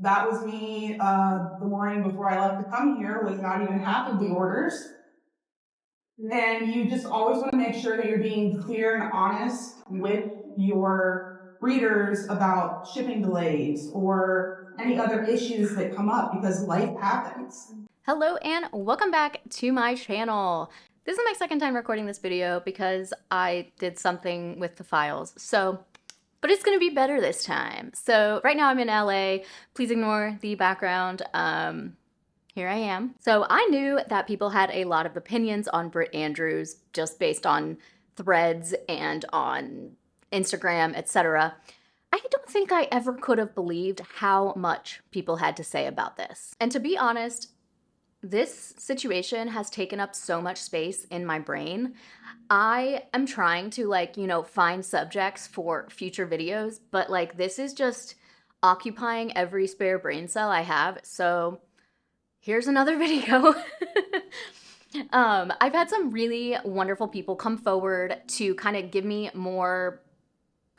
That was me the morning before I left to come here with not even half of the orders. And you just always want to make sure that you're being clear and honest with your readers about shipping delays or any other issues that come up, because life happens. Hello and welcome back to my channel. This is my second time recording this video because I did something with the files. But it's gonna be better this time. So right now I'm in LA. Please ignore the background. Here I am. So I knew that people had a lot of opinions on Britt Andrews just based on threads and on Instagram, etc. I don't think I ever could have believed how much people had to say about this. And to be honest, this situation has taken up so much space in my brain. I am trying to find subjects for future videos, but this is just occupying every spare brain cell I have. So here's another video. I've had some really wonderful people come forward to kind of give me more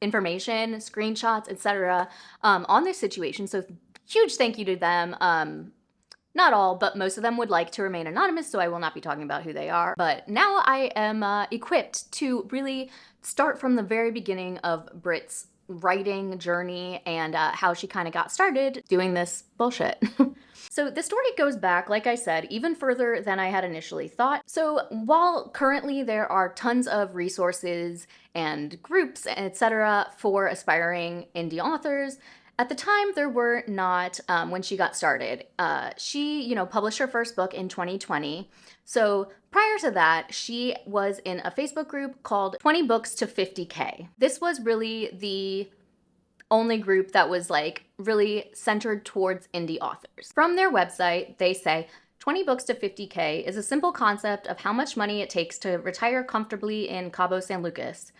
information, screenshots, etc. On this situation. So huge thank you to them. Not all, but most of them would like to remain anonymous, so I will not be talking about who they are. But now I am equipped to really start from the very beginning of Britt's writing journey and how she kind of got started doing this bullshit. So the story goes back, like I said, even further than I had initially thought. So while currently there are tons of resources and groups, etc., for aspiring indie authors, at the time there were not when she got started. She, published her first book in 2020. So prior to that, she was in a Facebook group called 20 Books to 50K. This was really the only group that was really centered towards indie authors. From their website, they say 20 Books to 50K is a simple concept of how much money it takes to retire comfortably in Cabo San Lucas.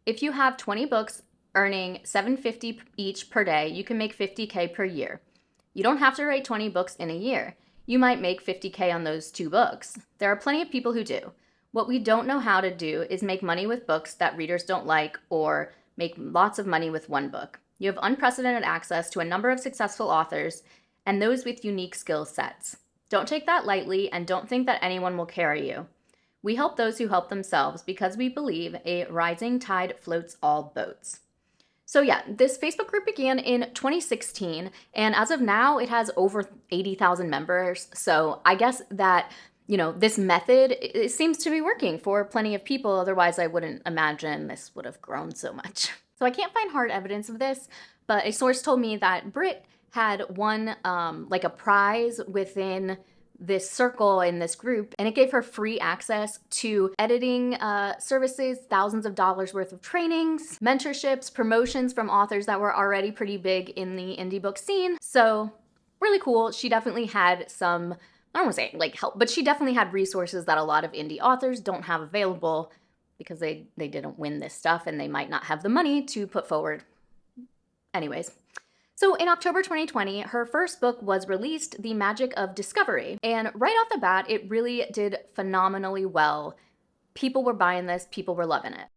If you have 20 books earning $7.50 each per day, you can make 50K per year. You don't have to write 20 books in a year. You might make 50K on those 2 books. There are plenty of people who do. What we don't know how to do is make money with books that readers don't like or make lots of money with one book. You have unprecedented access to a number of successful authors and those with unique skill sets. Don't take that lightly and don't think that anyone will carry you. We help those who help themselves because we believe a rising tide floats all boats. So yeah, this Facebook group began in 2016, and as of now, it has over 80,000 members. So I guess that, this method, it seems to be working for plenty of people. Otherwise, I wouldn't imagine this would have grown so much. So I can't find hard evidence of this, but a source told me that Britt had won a prize within this circle in this group, and it gave her free access to editing services, thousands of dollars worth of trainings, mentorships, promotions from authors that were already pretty big in the indie book scene. So really cool. She definitely had some, I don't want to say help, but she definitely had resources that a lot of indie authors don't have available because they didn't win this stuff and they might not have the money to put forward. Anyways. So in October 2020, her first book was released, The Magic of Discovery. And right off the bat, it really did phenomenally well. People were buying this, people were loving it.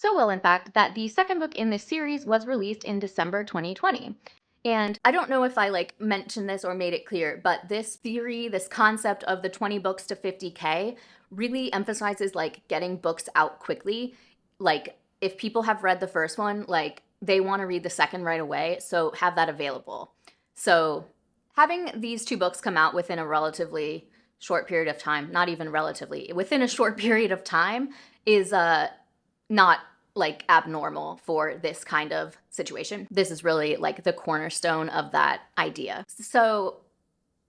So well, in fact, that the second book in this series was released in December 2020. And I don't know if I mentioned this or made it clear, but this theory, this concept of the 20 books to 50K really emphasizes getting books out quickly. If people have read the first one, they want to read the second right away, so have that available. So having these 2 books come out within a relatively short period of time, not even relatively, within a short period of time is not abnormal for this kind of situation. This is really the cornerstone of that idea. So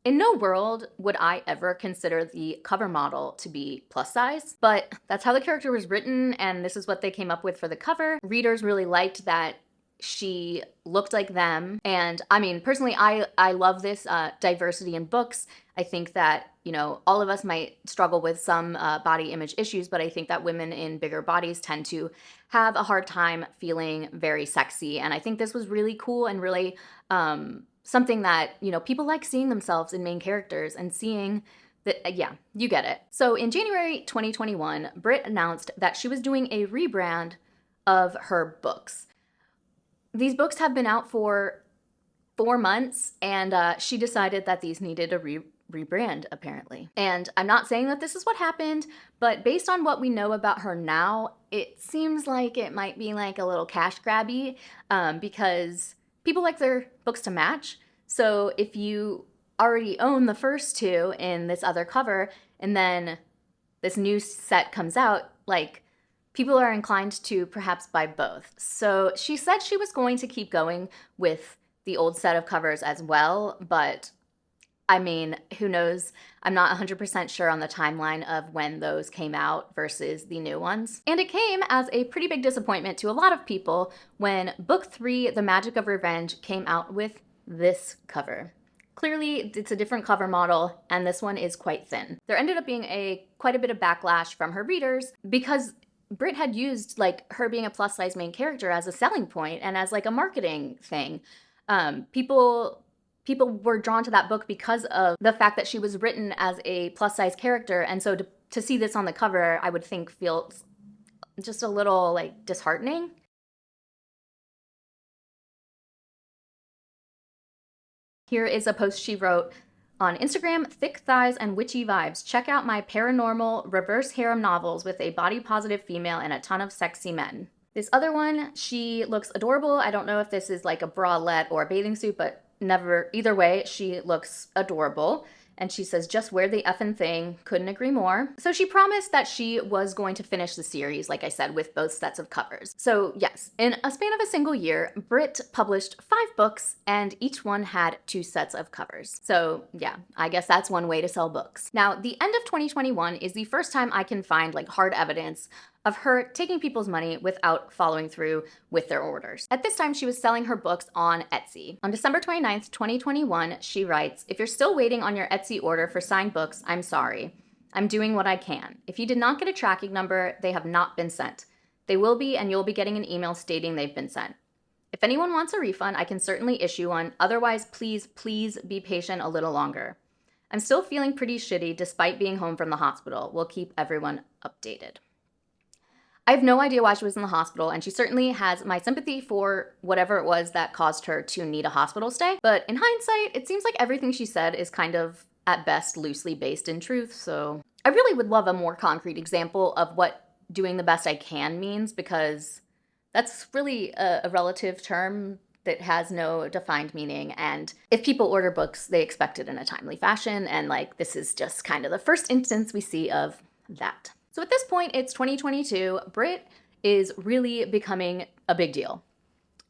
in no world would I ever consider the cover model to be plus size, but that's how the character was written and this is what they came up with for the cover. Readers really liked that she looked like them. And I mean, personally, I love this diversity in books. I think that, you know, all of us might struggle with some body image issues, but I think that women in bigger bodies tend to have a hard time feeling very sexy. And I think this was really cool and really something that, you know, people like seeing themselves in main characters and seeing that, yeah, you get it. So in January 2021, Britt announced that she was doing a rebrand of her books. These books have been out for 4 months, and she decided that these needed a rebrand, apparently. And I'm not saying that this is what happened, but based on what we know about her now, it seems like it might be like a little cash grabby, because people like their books to match. So if you already own the first two in this other cover, and then this new set comes out, like, people are inclined to perhaps buy both. So she said she was going to keep going with the old set of covers as well, but I mean, who knows? I'm not 100% sure on the timeline of when those came out versus the new ones. And it came as a pretty big disappointment to a lot of people when book 3, The Magic of Revenge, came out with this cover. Clearly, it's a different cover model, and this one is quite thin. There ended up being quite a bit of backlash from her readers because Britt had used like her being a plus size main character as a selling point and as like a marketing thing. People were drawn to that book because of the fact that she was written as a plus size character, and so to see this on the cover, I would think feels just a little like disheartening. Here is a post she wrote on Instagram: thick thighs and witchy vibes. Check out my paranormal reverse harem novels with a body positive female and a ton of sexy men. This other one, she looks adorable. I don't know if this is like a bralette or a bathing suit, but either way, she looks adorable. And she says, just wear the effing thing. Couldn't agree more. So she promised that she was going to finish the series, like I said, with both sets of covers. So yes, in a span of a single year, Britt published 5 books and each one had 2 sets of covers. So yeah, I guess that's one way to sell books. Now, the end of 2021 is the first time I can find like hard evidence of her taking people's money without following through with their orders. At this time, she was selling her books on Etsy. On December 29th, 2021, she writes, if you're still waiting on your Etsy order for signed books, I'm sorry. I'm doing what I can. If you did not get a tracking number, they have not been sent. They will be, and you'll be getting an email stating they've been sent. If anyone wants a refund, I can certainly issue one. Otherwise, please be patient a little longer. I'm still feeling pretty shitty despite being home from the hospital. We'll keep everyone updated. I have no idea why she was in the hospital, and she certainly has my sympathy for whatever it was that caused her to need a hospital stay. But in hindsight, it seems like everything she said is kind of, at best, loosely based in truth. So I really would love a more concrete example of what doing the best I can means, because that's really a relative term that has no defined meaning. And if people order books, they expect it in a timely fashion. And like, this is just kind of the first instance we see of that. So at this point, it's 2022. Britt is really becoming a big deal.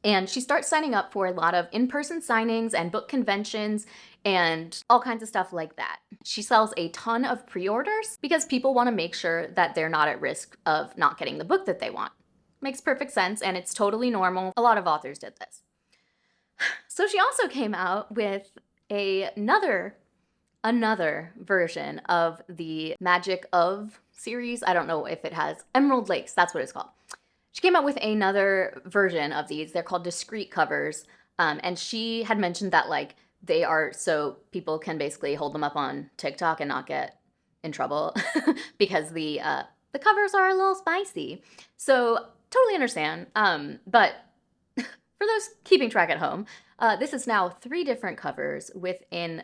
And she starts signing up for a lot of in-person signings and book conventions and all kinds of stuff like that. She sells a ton of pre-orders because people want to make sure that they're not at risk of not getting the book that they want. Makes perfect sense, and it's totally normal. A lot of authors did this. So she also came out with another version of the Magic of series. I don't know if it has Emerald Lakes, that's what it's called. She came out with another version of these. They're called discrete covers. And she had mentioned that like they are so people can basically hold them up on TikTok and not get in trouble because the covers are a little spicy. So totally understand. But for those keeping track at home, this is now 3 different covers within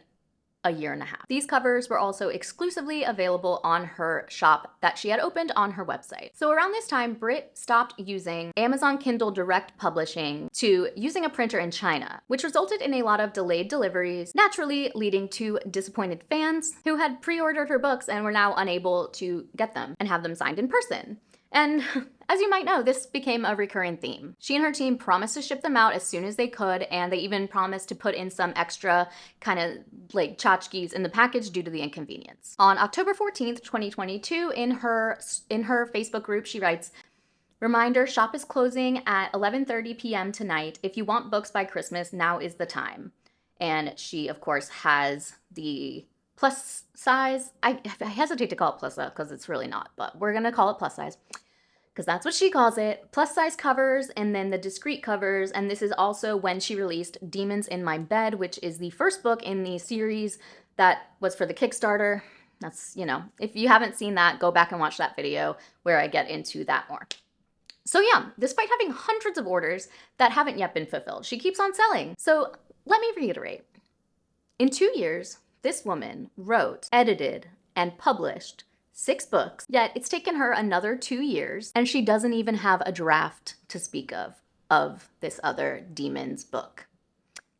a year and a half. These covers were also exclusively available on her shop that she had opened on her website. So around this time, Britt stopped using Amazon Kindle Direct Publishing to using a printer in China, which resulted in a lot of delayed deliveries, naturally leading to disappointed fans who had pre-ordered her books and were now unable to get them and have them signed in person. And as you might know, this became a recurring theme. She and her team promised to ship them out as soon as they could, and they even promised to put in some extra kind of like tchotchkes in the package due to the inconvenience. On October 14th, 2022, in her Facebook group, she writes, Reminder, shop is closing at 11:30 p.m. tonight. If you want books by Christmas, now is the time. And she, of course, has the plus size. I hesitate to call it plus size because it's really not, but we're going to call it plus size because that's what she calls it. Plus size covers and then the discreet covers. And this is also when she released Demons in My Bed, which is the first book in the series that was for the Kickstarter. That's, if you haven't seen that, go back and watch that video where I get into that more. So yeah, despite having hundreds of orders that haven't yet been fulfilled, she keeps on selling. So let me reiterate. In 2 years, this woman wrote, edited, and published 6 books, yet it's taken her another 2 years, and she doesn't even have a draft to speak of this other Demons book.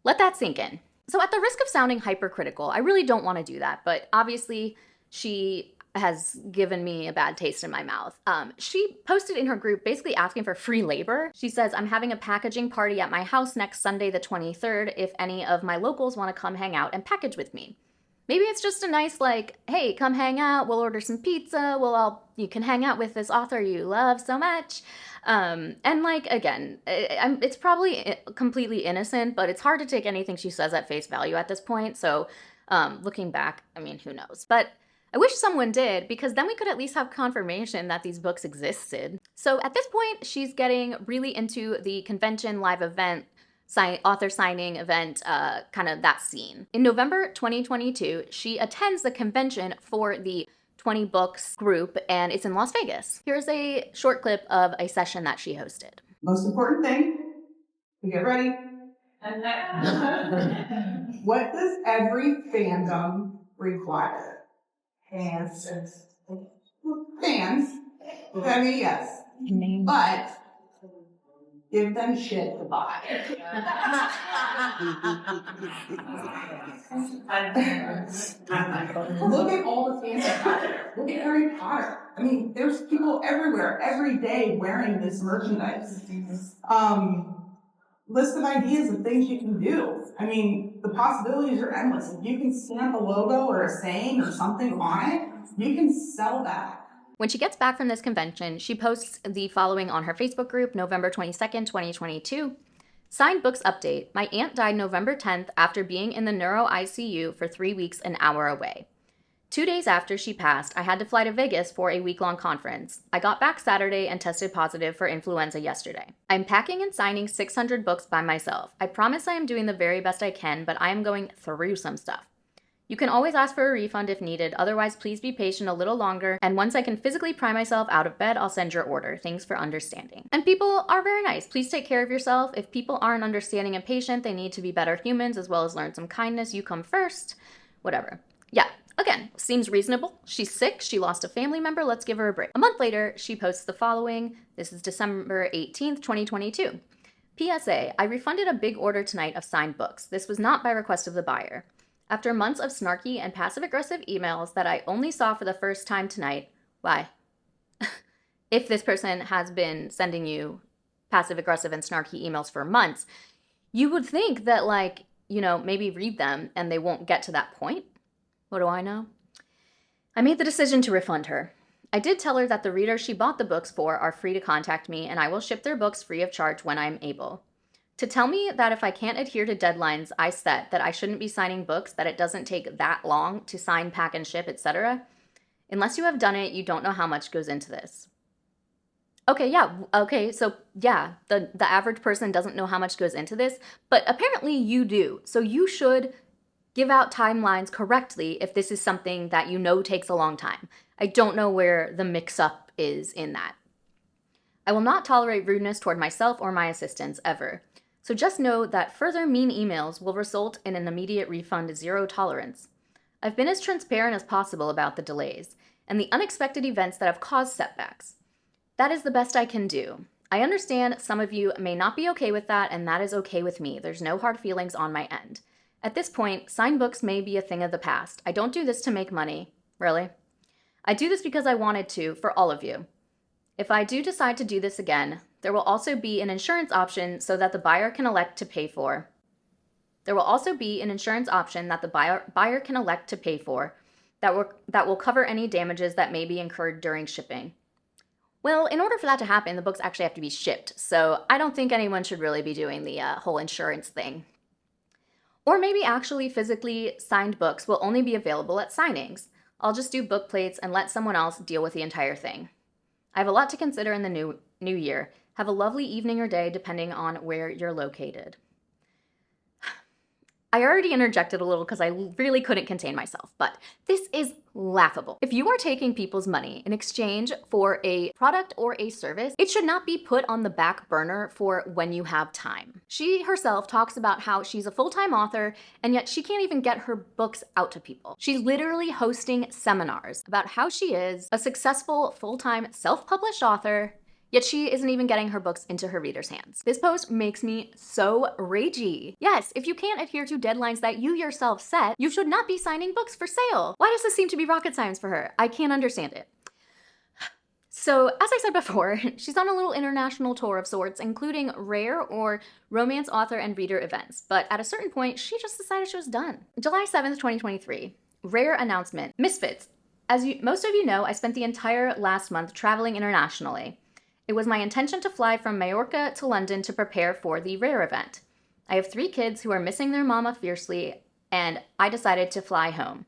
Let that sink in. So at the risk of sounding hypercritical, I really don't want to do that, but obviously she has given me a bad taste in my mouth. She posted in her group basically asking for free labor. She says, I'm having a packaging party at my house next Sunday the 23rd if any of my locals want to come hang out and package with me. Maybe it's just a nice hey, come hang out, we'll order some pizza, you can hang out with this author you love so much. And again, it's probably completely innocent, but it's hard to take anything she says at face value at this point. So looking back, who knows? But I wish someone did, because then we could at least have confirmation that these books existed. So at this point, she's getting really into the convention live event, author signing event, kind of that scene. In November 2022, she attends the convention for the 20 books group, and it's in Las Vegas. Here's a short clip of a session that she hosted. Most important thing, get ready. What does every fandom require? Fans. Yes. But give them shit to buy. Look at all the fans out there. Look at Harry Potter. There's people everywhere, every day wearing this merchandise. List of ideas of things you can do. The possibilities are endless. If you can stamp a logo or a saying or something on it, you can sell that. When she gets back from this convention, she posts the following on her Facebook group, November 22nd, 2022. Signed books update. My aunt died November 10th after being in the neuro ICU for 3 weeks an hour away. 2 days after she passed, I had to fly to Vegas for a week-long conference. I got back Saturday and tested positive for influenza yesterday. I'm packing and signing 600 books by myself. I promise I am doing the very best I can, but I am going through some stuff. You can always ask for a refund if needed, otherwise please be patient a little longer, and once I can physically pry myself out of bed, I'll send your order. Thanks for understanding. And people are very nice. Please take care of yourself. If people aren't understanding and patient, they need to be better humans as well as learn some kindness. You come first. Whatever. Yeah. Again, seems reasonable. She's sick. She lost a family member. Let's give her a break. A month later, she posts the following. This is December 18th, 2022. PSA, I refunded a big order tonight of signed books. This was not by request of the buyer. After months of snarky and passive-aggressive emails that I only saw for the first time tonight, why? If this person has been sending you passive-aggressive and snarky emails for months, you would think that, maybe read them and they won't get to that point. What do I know? I made the decision to refund her. I did tell her that the readers she bought the books for are free to contact me, and I will ship their books free of charge when I'm able. To tell me that if I can't adhere to deadlines I set, that I shouldn't be signing books, that it doesn't take that long to sign, pack, and ship, etc. Unless you have done it, you don't know how much goes into this. Okay, so the average person doesn't know how much goes into this, but apparently you do. So you should give out timelines correctly if this is something that you know takes a long time. I don't know where the mix-up is in that. I will not tolerate rudeness toward myself or my assistants, ever. So just know that further mean emails will result in an immediate refund, zero tolerance. I've been as transparent as possible about the delays and the unexpected events that have caused setbacks. That is the best I can do. I understand some of you may not be okay with that, and that is okay with me. There's no hard feelings on my end. At this point, signed books may be a thing of the past. I don't do this to make money. Really? I do this because I wanted to, for all of you. If I do decide to do this again, there will also be an insurance option so that the buyer can elect to pay for. There will also be an insurance option that the buyer can elect to pay for that will cover any damages that may be incurred during shipping. Well, in order for that to happen, the books actually have to be shipped, so I don't think anyone should really be doing the whole insurance thing. Or maybe actually physically signed books will only be available at signings. I'll just do book plates and let someone else deal with the entire thing. I have a lot to consider in the new year. Have a lovely evening or day depending on where you're located. I already interjected a little because I really couldn't contain myself, but this is laughable. If you are taking people's money in exchange for a product or a service, it should not be put on the back burner for when you have time. She herself talks about how she's a full-time author, and yet she can't even get her books out to people. She's literally hosting seminars about how she is a successful full-time self-published author, yet she isn't even getting her books into her readers' hands. This post makes me so ragey. Yes, if you can't adhere to deadlines that you yourself set, you should not be signing books for sale. Why does this seem to be rocket science for her? I can't understand it. So, as I said before, she's on a little international tour of sorts, including rare or romance author and reader events. But at a certain point, she just decided she was done. July 7th, 2023. Rare announcement. Misfits. As most of you know, I spent the entire last month traveling internationally. It was my intention to fly from Majorca to London to prepare for the Rare event. I have 3 kids who are missing their mama fiercely, and I decided to fly home.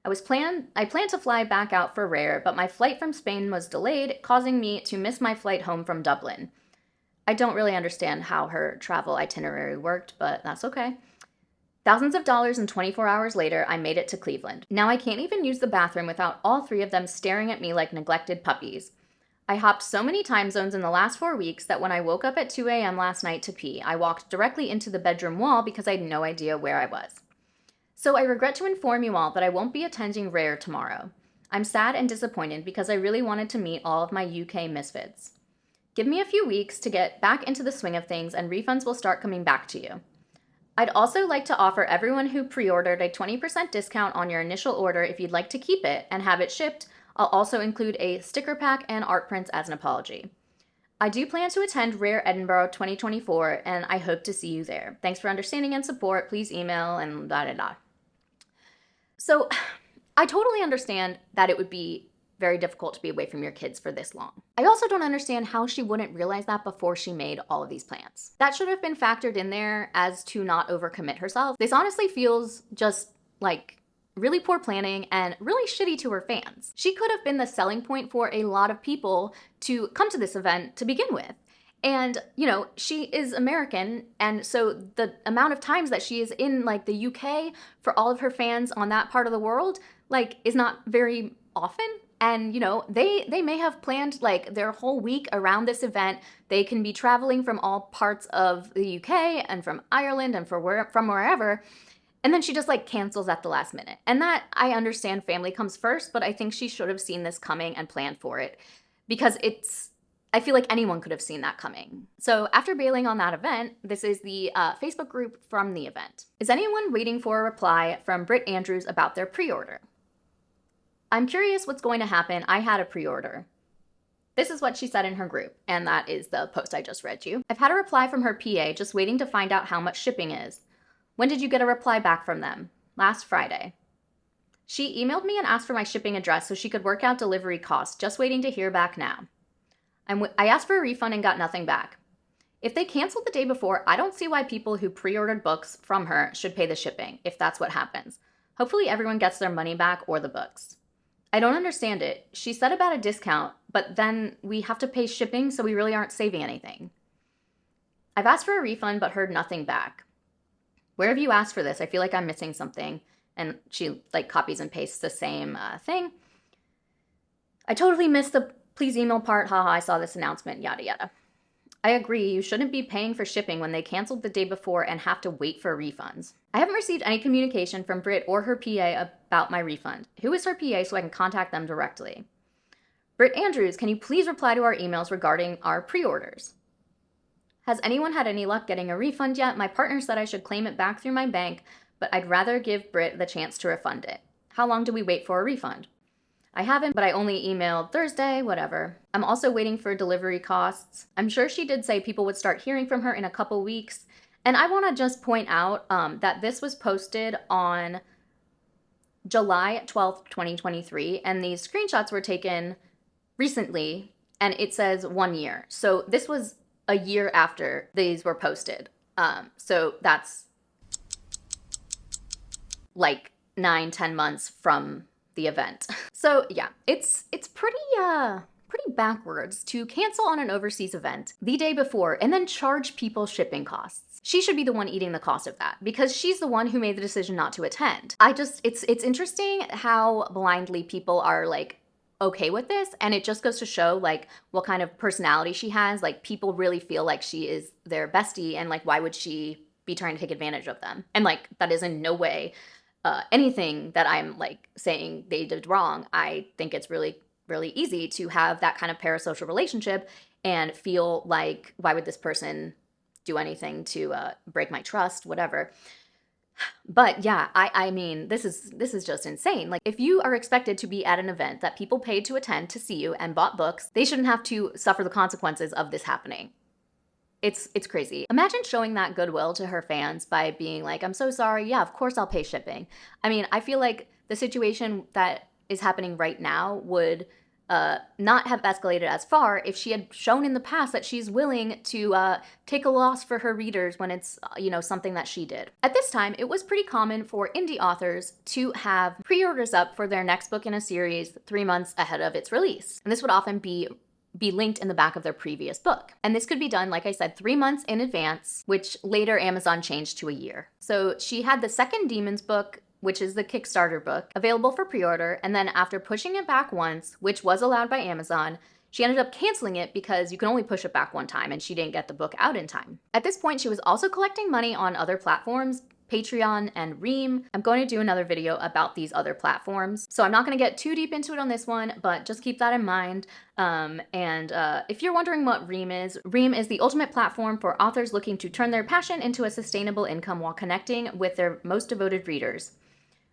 I planned to fly back out for Rare, but my flight from Spain was delayed, causing me to miss my flight home from Dublin. I don't really understand how her travel itinerary worked, but that's okay. Thousands of dollars and 24 hours later, I made it to Cleveland. Now I can't even use the bathroom without all 3 of them staring at me like neglected puppies. I hopped so many time zones in the last 4 weeks that when I woke up at 2 a.m. last night to pee, I walked directly into the bedroom wall because I had no idea where I was. So I regret to inform you all that I won't be attending Rare tomorrow. I'm sad and disappointed because I really wanted to meet all of my UK misfits. Give me a few weeks to get back into the swing of things and refunds will start coming back to you. I'd also like to offer everyone who pre-ordered a 20% discount on your initial order if you'd like to keep it and have it shipped. I'll also include a sticker pack and art prints as an apology. I do plan to attend Rare Edinburgh 2024, and I hope to see you there. Thanks for understanding and support. Please email and blah, blah, blah. So I totally understand that it would be very difficult to be away from your kids for this long. I also don't understand how she wouldn't realize that before she made all of these plans. That should have been factored in there as to not overcommit herself. This honestly feels just like really poor planning and really shitty to her fans. She could have been the selling point for a lot of people to come to this event to begin with. And, you know, she is American, and so the amount of times that she is in, like, the UK for all of her fans on that part of the world, like, is not very often. And, you know, they may have planned, like, their whole week around this event. They can be traveling from all parts of the UK and from Ireland and from wherever. And then she just, like, cancels at the last minute. And that, I understand family comes first, but I think she should have seen this coming and planned for it. Because I feel like anyone could have seen that coming. So after bailing on that event, this is the Facebook group from the event. Is anyone waiting for a reply from Britt Andrews about their pre-order? I'm curious what's going to happen. I had a pre-order. This is what she said in her group, and that is the post I just read you. I've had a reply from her PA, just waiting to find out how much shipping is. When did you get a reply back from them? Last Friday. She emailed me and asked for my shipping address so she could work out delivery costs, just waiting to hear back now. I asked for a refund and got nothing back. If they canceled the day before, I don't see why people who pre-ordered books from her should pay the shipping, if that's what happens. Hopefully everyone gets their money back or the books. I don't understand it. She said about a discount, but then we have to pay shipping, so we really aren't saving anything. I've asked for a refund but heard nothing back. Where have you asked for this? I feel like I'm missing something. And she, like, copies and pastes the same thing. I totally missed the please email part, haha, I saw this announcement, yada yada. I agree, you shouldn't be paying for shipping when they canceled the day before and have to wait for refunds. I haven't received any communication from Britt or her PA about my refund. Who is her PA so I can contact them directly? Britt Andrews, can you please reply to our emails regarding our pre-orders? Has anyone had any luck getting a refund yet? My partner said I should claim it back through my bank, but I'd rather give Britt the chance to refund it. How long do we wait for a refund? I haven't, but I only emailed Thursday, whatever. I'm also waiting for delivery costs. I'm sure she did say people would start hearing from her in a couple weeks. And I want to just point out that this was posted on July 12th, 2023, and these screenshots were taken recently and it says 1 year. So this was a year after these were posted. So that's like 9-10 months from the event. So yeah, it's pretty backwards to cancel on an overseas event the day before and then charge people shipping costs. She should be the one eating the cost of that because she's the one who made the decision not to attend. It's interesting how blindly people are like okay with this, and it just goes to show like what kind of personality she has. Like people really feel like she is their bestie, and like why would she be trying to take advantage of them? And like that is in no way anything that I'm like saying they did wrong. I think it's really easy to have that kind of parasocial relationship and feel like why would this person do anything to break my trust, whatever. But yeah, I mean, this is just insane. Like, if you are expected to be at an event that people paid to attend to see you and bought books, they shouldn't have to suffer the consequences of this happening. It's crazy. Imagine showing that goodwill to her fans by being like, I'm so sorry. Yeah, of course I'll pay shipping. I mean, I feel like the situation that is happening right now would not have escalated as far if she had shown in the past that she's willing to take a loss for her readers when it's, something that she did. At this time, it was pretty common for indie authors to have pre-orders up for their next book in a series 3 months ahead of its release. And this would often be linked in the back of their previous book. And this could be done, like I said, 3 months in advance, which later Amazon changed to a year. So she had the second Demons book, which is the Kickstarter book, available for pre-order, and then after pushing it back once, which was allowed by Amazon, she ended up canceling it because you can only push it back one time and she didn't get the book out in time. At this point, she was also collecting money on other platforms, Patreon and Ream. I'm going to do another video about these other platforms, so I'm not going to get too deep into it on this one, but just keep that in mind. If you're wondering what Ream is the ultimate platform for authors looking to turn their passion into a sustainable income while connecting with their most devoted readers.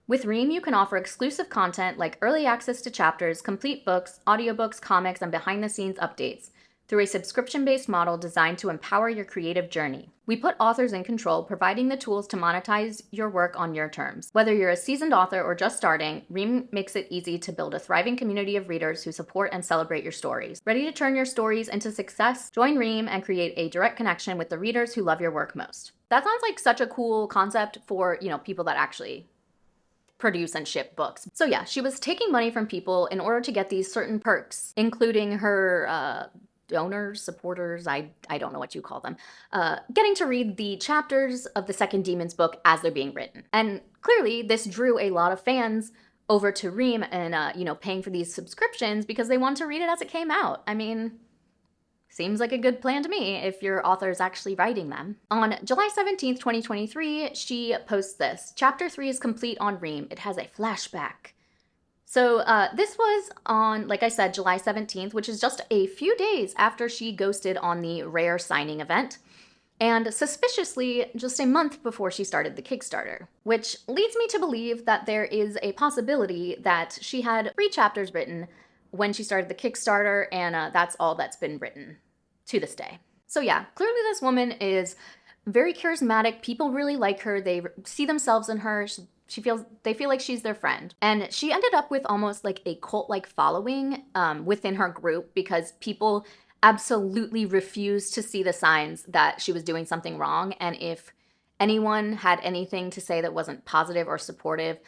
With Ream, you can offer exclusive content like early access to chapters, complete books, audiobooks, comics, and behind-the-scenes updates through a subscription-based model designed to empower your creative journey. We put authors in control, providing the tools to monetize your work on your terms. Whether you're a seasoned author or just starting, Ream makes it easy to build a thriving community of readers who support and celebrate your stories. Ready to turn your stories into success? Join Ream and create a direct connection with the readers who love your work most. That sounds like such a cool concept for, people that actually produce and ship books. So yeah, she was taking money from people in order to get these certain perks, including her donors, supporters, I don't know what you call them, getting to read the chapters of the second Demons book as they're being written. And clearly this drew a lot of fans over to Ream and, paying for these subscriptions because they wanted to read it as it came out. I mean, seems like a good plan to me if your author is actually writing them. On July 17th, 2023, she posts this. Chapter 3 is complete on Ream. It has a flashback. So this was on, like I said, July 17th, which is just a few days after she ghosted on the Rare signing event, and suspiciously just a month before she started the Kickstarter, which leads me to believe that there is a possibility that she had 3 chapters written when she started the Kickstarter, and that's all that's been written to this day. So yeah, clearly this woman is very charismatic. People really like her. They see themselves in her. They feel like she's their friend. And she ended up with almost like a cult-like following within her group because people absolutely refused to see the signs that she was doing something wrong. And if anyone had anything to say that wasn't positive or supportive,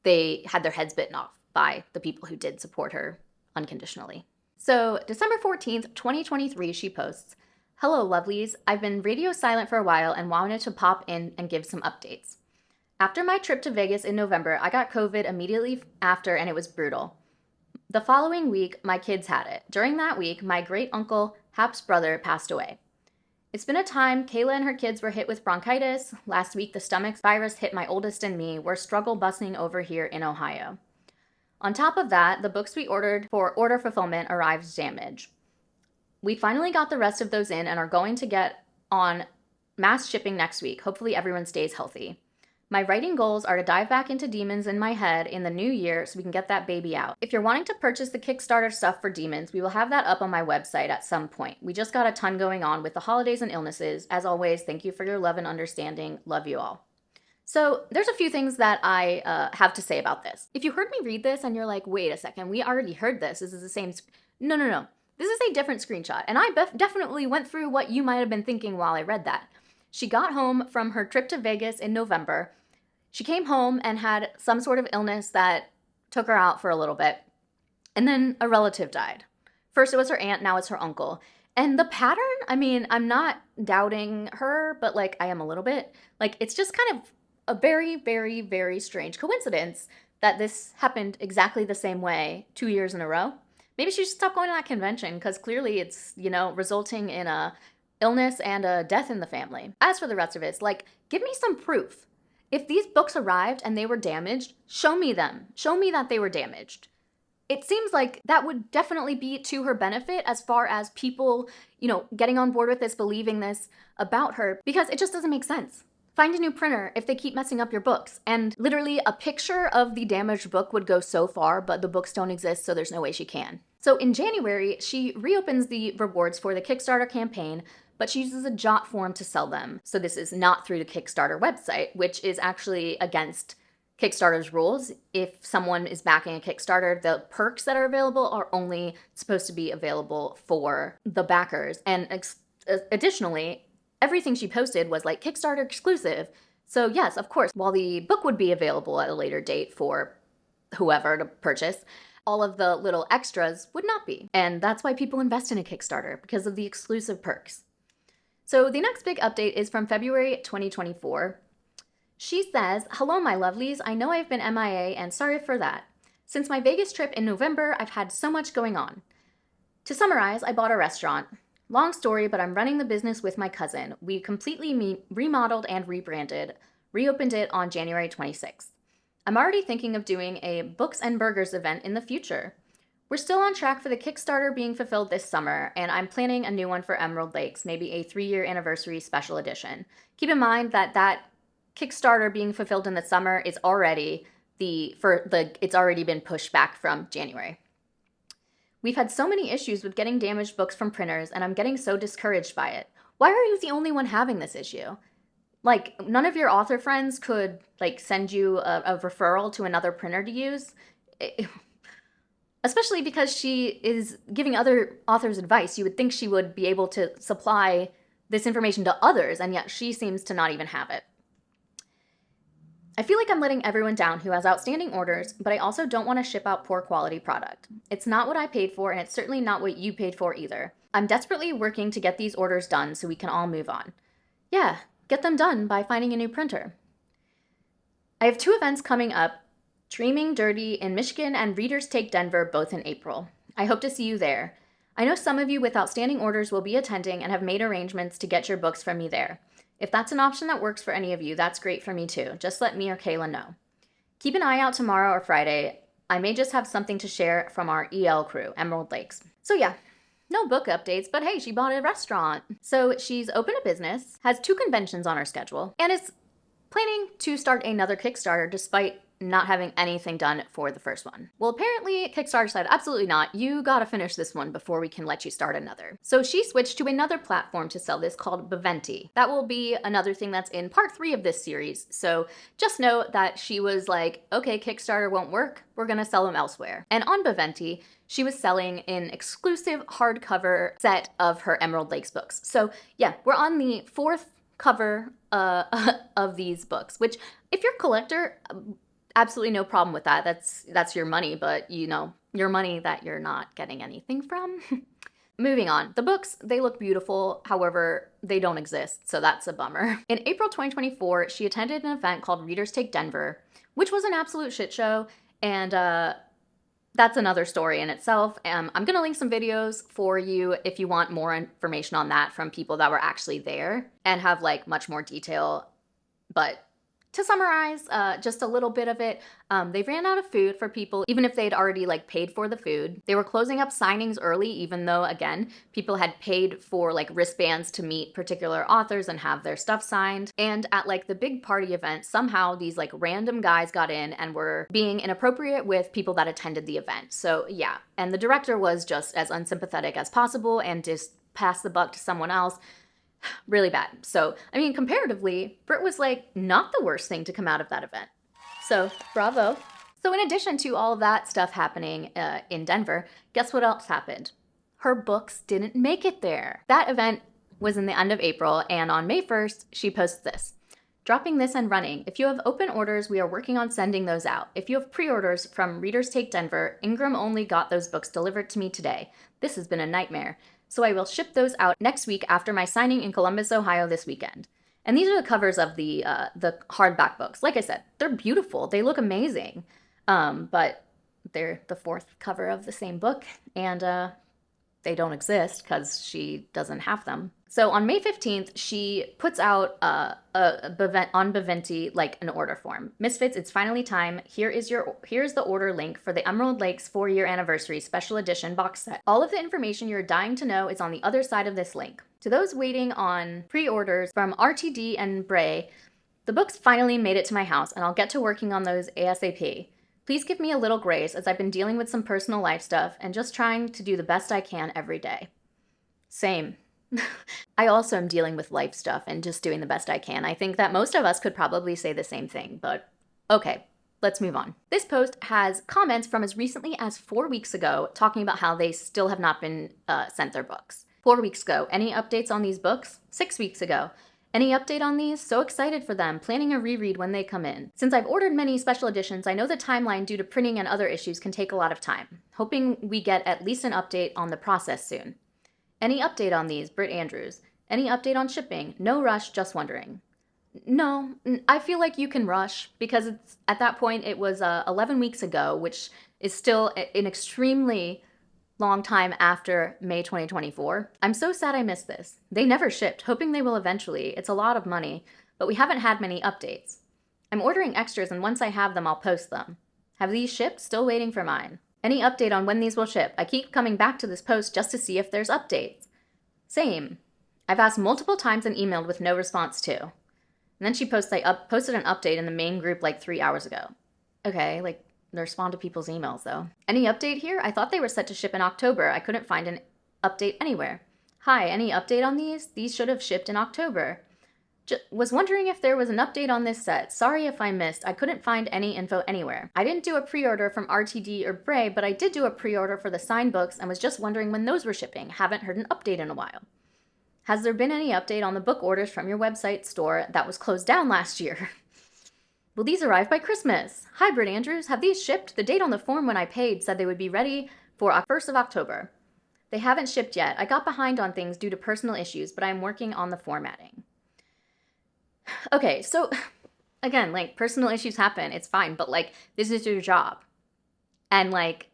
they had their heads bitten off by the people who did support her unconditionally. So December 14th, 2023, she posts, "Hello, lovelies. I've been radio silent for a while and wanted to pop in and give some updates. After my trip to Vegas in November, I got COVID immediately after and it was brutal. The following week, my kids had it. During that week, my great uncle, Hap's brother, passed away. It's been a time. Kayla and her kids were hit with bronchitis. Last week, the stomach virus hit my oldest and me. We're struggle busing over here in Ohio. On top of that, the books we ordered for order fulfillment arrived damaged. We finally got the rest of those in and are going to get on mass shipping next week. Hopefully everyone stays healthy. My writing goals are to dive back into Demons in my head in the new year so we can get that baby out. If you're wanting to purchase the Kickstarter stuff for Demons, we will have that up on my website at some point. We just got a ton going on with the holidays and illnesses. As always, thank you for your love and understanding. Love you all." So there's a few things that I have to say about this. If you heard me read this and you're like, wait a second, we already heard this. This is the same. No. This is a different screenshot, and I definitely went through what you might have been thinking while I read that. She got home from her trip to Vegas in November. She came home and had some sort of illness that took her out for a little bit. And then a relative died. First it was her aunt, now it's her uncle. And the pattern, I mean, I'm not doubting her, but like I am a little bit. Like it's just kind of a very, very, very strange coincidence that this happened exactly the same way 2 years in a row. Maybe she should stop going to that convention because clearly it's, you know, resulting in a illness and a death in the family. As for the rest of it, like, give me some proof. If these books arrived and they were damaged, show me them. Show me that they were damaged. It seems like that would definitely be to her benefit as far as people, you know, getting on board with this, believing this about her, because it just doesn't make sense. Find a new printer if they keep messing up your books. And literally a picture of the damaged book would go so far, but the books don't exist, so there's no way she can. So in January, she reopens the rewards for the Kickstarter campaign, but she uses a Jot form to sell them. So this is not through the Kickstarter website, which is actually against Kickstarter's rules. If someone is backing a Kickstarter, the perks that are available are only supposed to be available for the backers. And additionally, everything she posted was like Kickstarter exclusive. So yes, of course, while the book would be available at a later date for whoever to purchase, all of the little extras would not be. And that's why people invest in a Kickstarter, because of the exclusive perks. So the next big update is from February 2024. She says, "Hello, my lovelies. I know I've been MIA and sorry for that. Since my Vegas trip in November, I've had so much going on. To summarize, I bought a restaurant. Long story, but I'm running the business with my cousin. We completely remodeled and rebranded, reopened it on January 26th. I'm already thinking of doing a Books and Burgers event in the future. We're still on track for the Kickstarter being fulfilled this summer, and I'm planning a new one for Emerald Lakes, maybe a 3-year anniversary special edition. Keep in mind that Kickstarter being fulfilled in the summer is already it's already been pushed back from January. We've had so many issues with getting damaged books from printers, and I'm getting so discouraged by it. Why are you the only one having this issue? Like, none of your author friends could, like, send you a referral to another printer to use? Especially because she is giving other authors advice. You would think she would be able to supply this information to others, and yet she seems to not even have it. I feel like I'm letting everyone down who has outstanding orders, but I also don't want to ship out poor quality product. It's not what I paid for, and it's certainly not what you paid for either. I'm desperately working to get these orders done so we can all move on. Yeah, get them done by finding a new printer. I have 2 events coming up, Dreaming Dirty in Michigan and Readers Take Denver, both in April. I hope to see you there. I know some of you with outstanding orders will be attending and have made arrangements to get your books from me there. If that's an option that works for any of you, that's great for me too. Just let me or Kayla know. Keep an eye out tomorrow or Friday. I may just have something to share from our EL crew, Emerald Lakes." So yeah, no book updates, but hey, she bought a restaurant. So she's opened a business, has 2 conventions on her schedule, and is planning to start another Kickstarter despite not having anything done for the first one. Well, apparently Kickstarter said, absolutely not. You gotta finish this one before we can let you start another. So she switched to another platform to sell this called Beventi. That will be another thing that's in part 3 of this series. So just note that she was like, okay, Kickstarter won't work. We're gonna sell them elsewhere. And on Beventi, she was selling an exclusive hardcover set of her Emerald Lakes books. So yeah, we're on the 4th cover of these books, which if you're a collector, absolutely no problem with that. That's your money, but you know, your money that you're not getting anything from. Moving on. The books, they look beautiful. However, they don't exist, so that's a bummer. In April 2024, she attended an event called Readers Take Denver, which was an absolute shit show, and that's another story in itself. I'm gonna link some videos for you if you want more information on that from people that were actually there and have like much more detail. But to summarize just a little bit of it, they ran out of food for people, even if they'd already like paid for the food. They were closing up signings early, even though, again, people had paid for like wristbands to meet particular authors and have their stuff signed. And at like the big party event, somehow these like random guys got in and were being inappropriate with people that attended the event. So yeah, and the director was just as unsympathetic as possible and just passed the buck to someone else. Really bad. So, I mean, comparatively, Britt was like not the worst thing to come out of that event. So, bravo. So in addition to all of that stuff happening in Denver, guess what else happened? her books didn't make it there. That event was in the end of April, and on May 1st, she posts this. Dropping this and running. If you have open orders, we are working on sending those out. If you have pre-orders from Readers Take Denver, Ingram only got those books delivered to me today. This has been a nightmare. So I will ship those out next week after my signing in Columbus, Ohio this weekend. And these are the covers of the hardback books. Like I said, they're beautiful. They look amazing. But they're the fourth cover of the same book, and they don't exist because she doesn't have them. So on May 15th, she puts out on Baventi like an order form. Misfits, it's finally time. Here's the order link for the Emerald Lakes 4-year anniversary special edition box set. All of the information you're dying to know is on the other side of this link. To those waiting on pre-orders from RTD and Bray, the books finally made it to my house, and I'll get to working on those ASAP. Please give me a little grace as I've been dealing with some personal life stuff and just trying to do the best I can every day. Same. I also am dealing with life stuff and just doing the best I can. I think that most of us could probably say the same thing, but okay, let's move on. This post has comments from as recently as 4 weeks ago talking about how they still have not been sent their books. 4 weeks ago. Any updates on these books? 6 weeks ago. Any update on these? So excited for them, planning a reread when they come in. Since I've ordered many special editions, I know the timeline due to printing and other issues can take a lot of time. Hoping we get at least an update on the process soon. Any update on these? Britt Andrews. Any update on shipping? No rush, just wondering. No, I feel like you can rush because it's at that point it was 11 weeks ago, which is still an extremely long time after May 2024. I'm so sad I missed this. They never shipped, hoping they will eventually. It's a lot of money, but we haven't had many updates. I'm ordering extras, and once I have them, I'll post them. Have these shipped? Still waiting for mine. Any update on when these will ship? I keep coming back to this post just to see if there's updates. Same. I've asked multiple times and emailed with no response too. And then she posted an update in the main group like 3 hours ago. Okay, like, respond to people's emails though. Any update here? I thought they were set to ship in October. I couldn't find an update anywhere. Hi, any update on these? These should have shipped in October. Was wondering if there was an update on this set. Sorry if I missed. I couldn't find any info anywhere. I didn't do a pre-order from RTD or Bray, but I did do a pre-order for the signed books and was just wondering when those were shipping. Haven't heard an update in a while. Has there been any update on the book orders from your website store that was closed down last year? Will these arrive by Christmas? Hi, Britt Andrews. Have these shipped? The date on the form when I paid said they would be ready for 1st of October. They haven't shipped yet. I got behind on things due to personal issues, but I'm working on the formatting. Okay, so again, like, personal issues happen. It's fine, but like, this is your job. And like,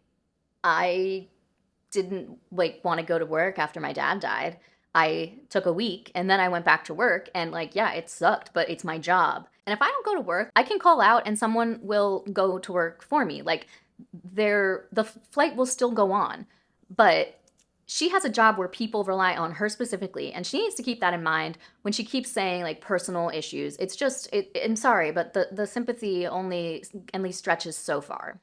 I didn't like want to go to work after my dad died. I took a week and then I went back to work, and like, yeah, it sucked, but it's my job. And if I don't go to work, I can call out and someone will go to work for me. Like, the flight will still go on, but she has a job where people rely on her specifically, and she needs to keep that in mind when she keeps saying like personal issues. It's just, I'm sorry, but the sympathy only stretches so far.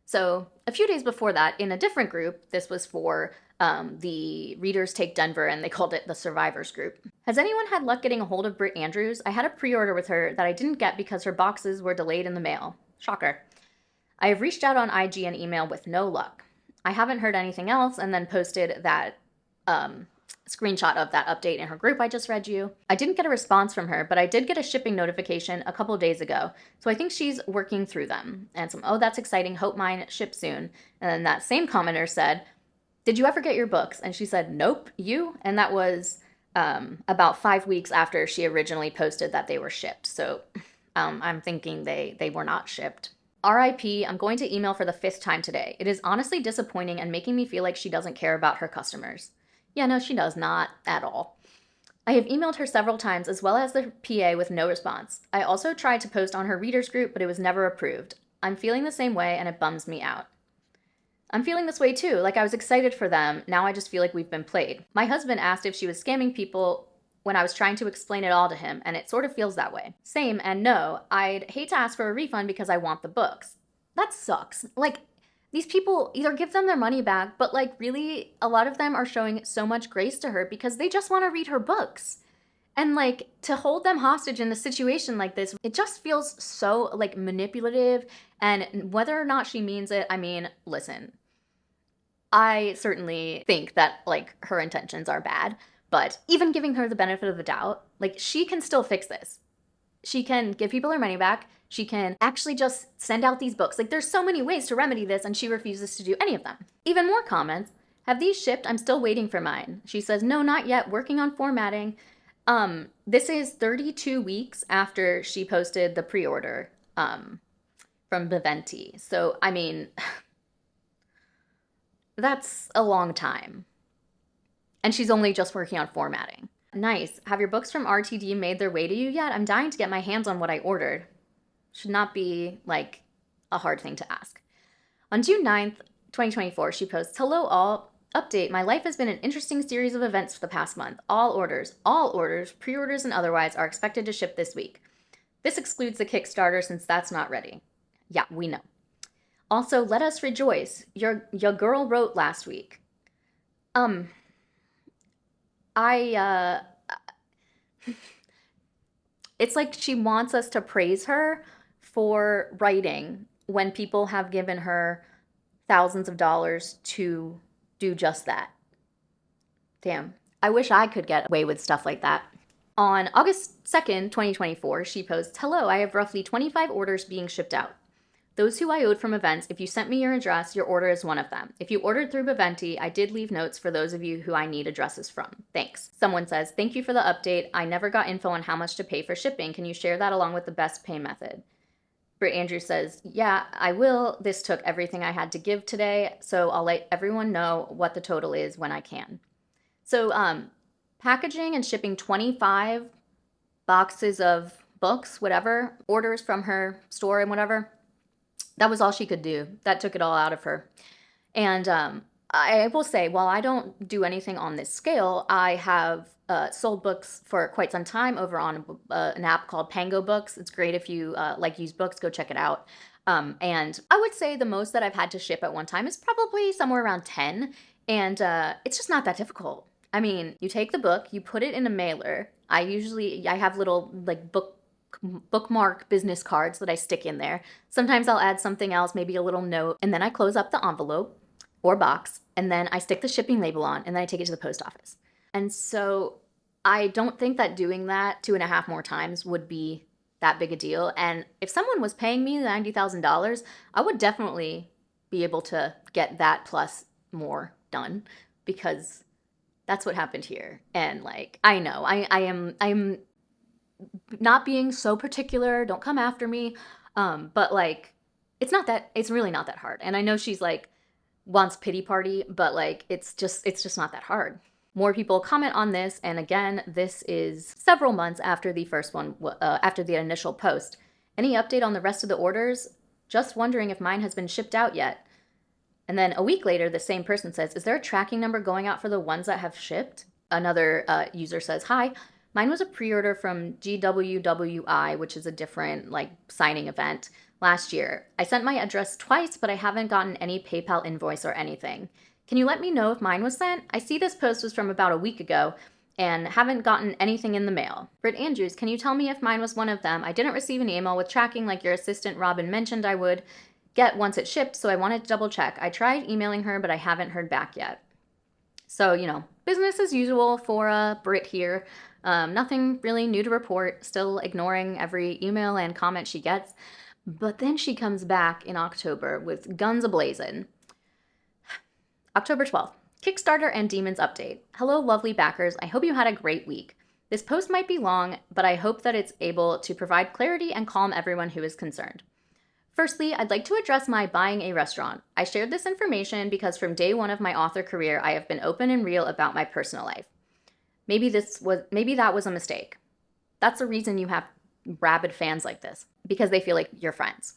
So a few days before that, in a different group, this was for the Readers Take Denver, and they called it the Survivors group. Has anyone had luck getting a hold of Britt Andrews? I had a pre-order with her that I didn't get because her boxes were delayed in the mail. Shocker. I have reached out on IG and email with no luck. I haven't heard anything else, and then posted that screenshot of that update in her group I just read you. I didn't get a response from her, but I did get a shipping notification a couple days ago, so I think she's working through them. And oh, that's exciting, hope mine ship soon. And then that same commenter said, did you ever get your books? And she said, nope, you? And that was about 5 weeks after she originally posted that they were shipped. So I'm thinking they were not shipped. RIP, I'm going to email for the 5th time today. It is honestly disappointing and making me feel like she doesn't care about her customers. Yeah, no, she does not at all. I have emailed her several times, as well as the PA, with no response. I also tried to post on her readers group, but it was never approved. I'm feeling the same way, and it bums me out. I'm feeling this way too, like I was excited for them, now I just feel like we've been played. My husband asked if she was scamming people when I was trying to explain it all to him, and it sort of feels that way. Same, and no, I'd hate to ask for a refund because I want the books. That sucks. Like, these people, either give them their money back, but like really, a lot of them are showing so much grace to her because they just want to read her books. And like, to hold them hostage in a situation like this, it just feels so like manipulative, and whether or not she means it, I mean, listen, I certainly think that, like, her intentions are bad, but even giving her the benefit of the doubt, like, she can still fix this. She can give people their money back. She can actually just send out these books. Like, there's so many ways to remedy this, and she refuses to do any of them. Even more comments. Have these shipped? I'm still waiting for mine. She says, no, not yet. Working on formatting. This is 32 weeks after she posted the pre-order from Baventi. So, I mean, that's a long time. And she's only just working on formatting. Nice. Have your books from RTD made their way to you yet? I'm dying to get my hands on what I ordered. Should not be, like, a hard thing to ask. On June 9th, 2024, she posts, hello all. Update, my life has been an interesting series of events for the past month. All orders, pre-orders and otherwise, are expected to ship this week. This excludes the Kickstarter since that's not ready. Yeah, we know. Also, let us rejoice. Your girl wrote last week. It's like she wants us to praise her for writing when people have given her thousands of dollars to do just that. Damn. I wish I could get away with stuff like that. On August 2nd, 2024, she posts, hello, I have roughly 25 orders being shipped out. Those who I owed from events, if you sent me your address, your order is one of them. If you ordered through Baventi, I did leave notes for those of you who I need addresses from. Thanks. Someone says, thank you for the update. I never got info on how much to pay for shipping. Can you share that along with the best pay method? Britt Andrews says, yeah, I will. This took everything I had to give today, so I'll let everyone know what the total is when I can. So packaging and shipping 25 boxes of books, whatever, orders from her store and whatever, that was all she could do. That took it all out of her. And I will say, while I don't do anything on this scale, I have sold books for quite some time over on an app called Pango Books. It's great if you like used books, go check it out. And I would say the most that I've had to ship at one time is probably somewhere around 10. And it's just not that difficult. I mean, you take the book, you put it in a mailer. I have little like bookmark business cards that I stick in there. Sometimes I'll add something else, maybe a little note, and then I close up the envelope or box, and then I stick the shipping label on, and then I take it to the post office. And so I don't think that doing that 2.5 more times would be that big a deal. And if someone was paying me $90,000, I would definitely be able to get that plus more done, because that's what happened here. And like, I know I am not being so particular, don't come after me. But like, it's really not that hard. And I know she's like, wants pity party, but like, it's just not that hard. More people comment on this. And again, this is several months after the first one, after the initial post. Any update on the rest of the orders? Just wondering if mine has been shipped out yet. And then a week later, the same person says, is there a tracking number going out for the ones that have shipped? Another user says, hi, mine was a pre-order from GWWI, which is a different like signing event, last year. I sent my address twice, but I haven't gotten any PayPal invoice or anything. Can you let me know if mine was sent? I see this post was from about a week ago and haven't gotten anything in the mail. Britt Andrews, can you tell me if mine was one of them? I didn't receive an email with tracking like your assistant Robin mentioned I would get once it shipped, so I wanted to double check. I tried emailing her, but I haven't heard back yet. So, you know, business as usual for Britt here. Nothing really new to report, still ignoring every email and comment she gets. But then she comes back in October with guns ablazing. October 12th, Kickstarter and Demons update. Hello, lovely backers. I hope you had a great week. This post might be long, but I hope that it's able to provide clarity and calm everyone who is concerned. Firstly, I'd like to address my buying a restaurant. I shared this information because from day one of my author career, I have been open and real about my personal life. Maybe that was a mistake. That's the reason you have rabid fans like this, because they feel like you're friends.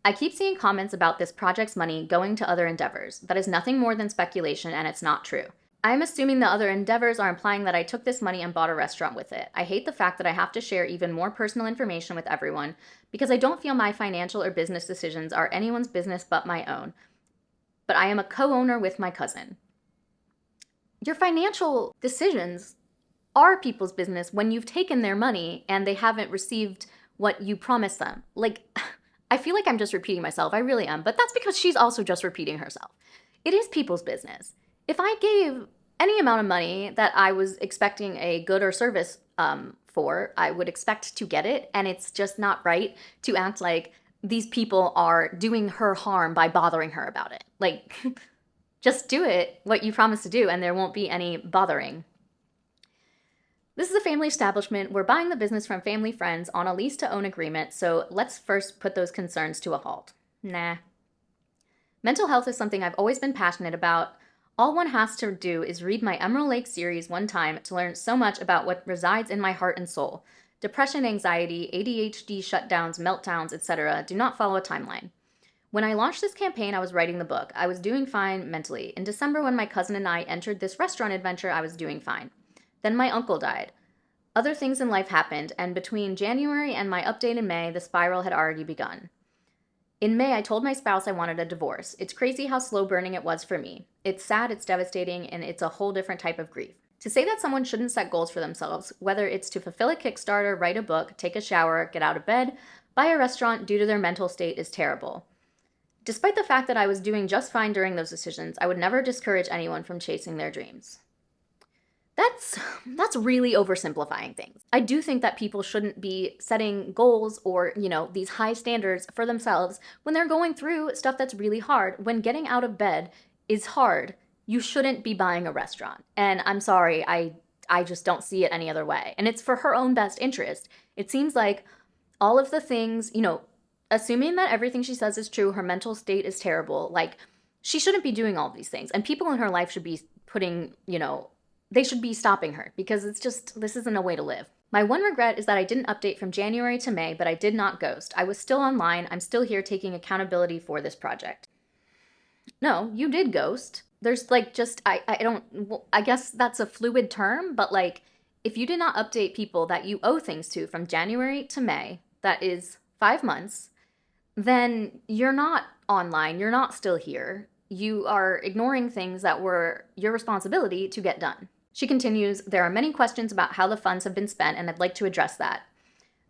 I keep seeing comments about this project's money going to other endeavors. That is nothing more than speculation, and it's not true. I am assuming the other endeavors are implying that I took this money and bought a restaurant with it. I hate the fact that I have to share even more personal information with everyone because I don't feel my financial or business decisions are anyone's business but my own. But I am a co-owner with my cousin. Your financial decisions are people's business when you've taken their money and they haven't received what you promised them. Like, I feel like I'm just repeating myself. I really am. But that's because she's also just repeating herself. It is people's business. If I gave any amount of money that I was expecting a good or service for, I would expect to get it, and it's just not right to act like these people are doing her harm by bothering her about it. Like, just do it, what you promised to do, and there won't be any bothering. This is a family establishment. We're buying the business from family friends on a lease-to-own agreement, so let's first put those concerns to a halt. Nah. Mental health is something I've always been passionate about. All one has to do is read my Emerald Lake series one time to learn so much about what resides in my heart and soul. Depression, anxiety, ADHD, shutdowns, meltdowns, etc. do not follow a timeline. When I launched this campaign, I was writing the book. I was doing fine mentally. In December, when my cousin and I entered this restaurant adventure, I was doing fine. Then my uncle died. Other things in life happened, and between January and my update in May, the spiral had already begun. In May, I told my spouse I wanted a divorce. It's crazy how slow burning it was for me. It's sad, it's devastating, and it's a whole different type of grief. To say that someone shouldn't set goals for themselves, whether it's to fulfill a Kickstarter, write a book, take a shower, get out of bed, buy a restaurant due to their mental state is terrible. Despite the fact that I was doing just fine during those decisions, I would never discourage anyone from chasing their dreams. That's really oversimplifying things. I do think that people shouldn't be setting goals or, these high standards for themselves when they're going through stuff that's really hard. When getting out of bed is hard, you shouldn't be buying a restaurant. And I'm sorry, I just don't see it any other way. And it's for her own best interest. It seems like all of the things, assuming that everything she says is true, her mental state is terrible, like, she shouldn't be doing all these things. And people in her life should be putting, they should be stopping her, because this isn't a way to live. My one regret is that I didn't update from January to May, but I did not ghost. I was still online. I'm still here taking accountability for this project. No, you did ghost. There's I guess that's a fluid term, but if you did not update people that you owe things to from January to May, that is 5 months, then you're not online. You're not still here. You are ignoring things that were your responsibility to get done. She continues, there are many questions about how the funds have been spent, and I'd like to address that.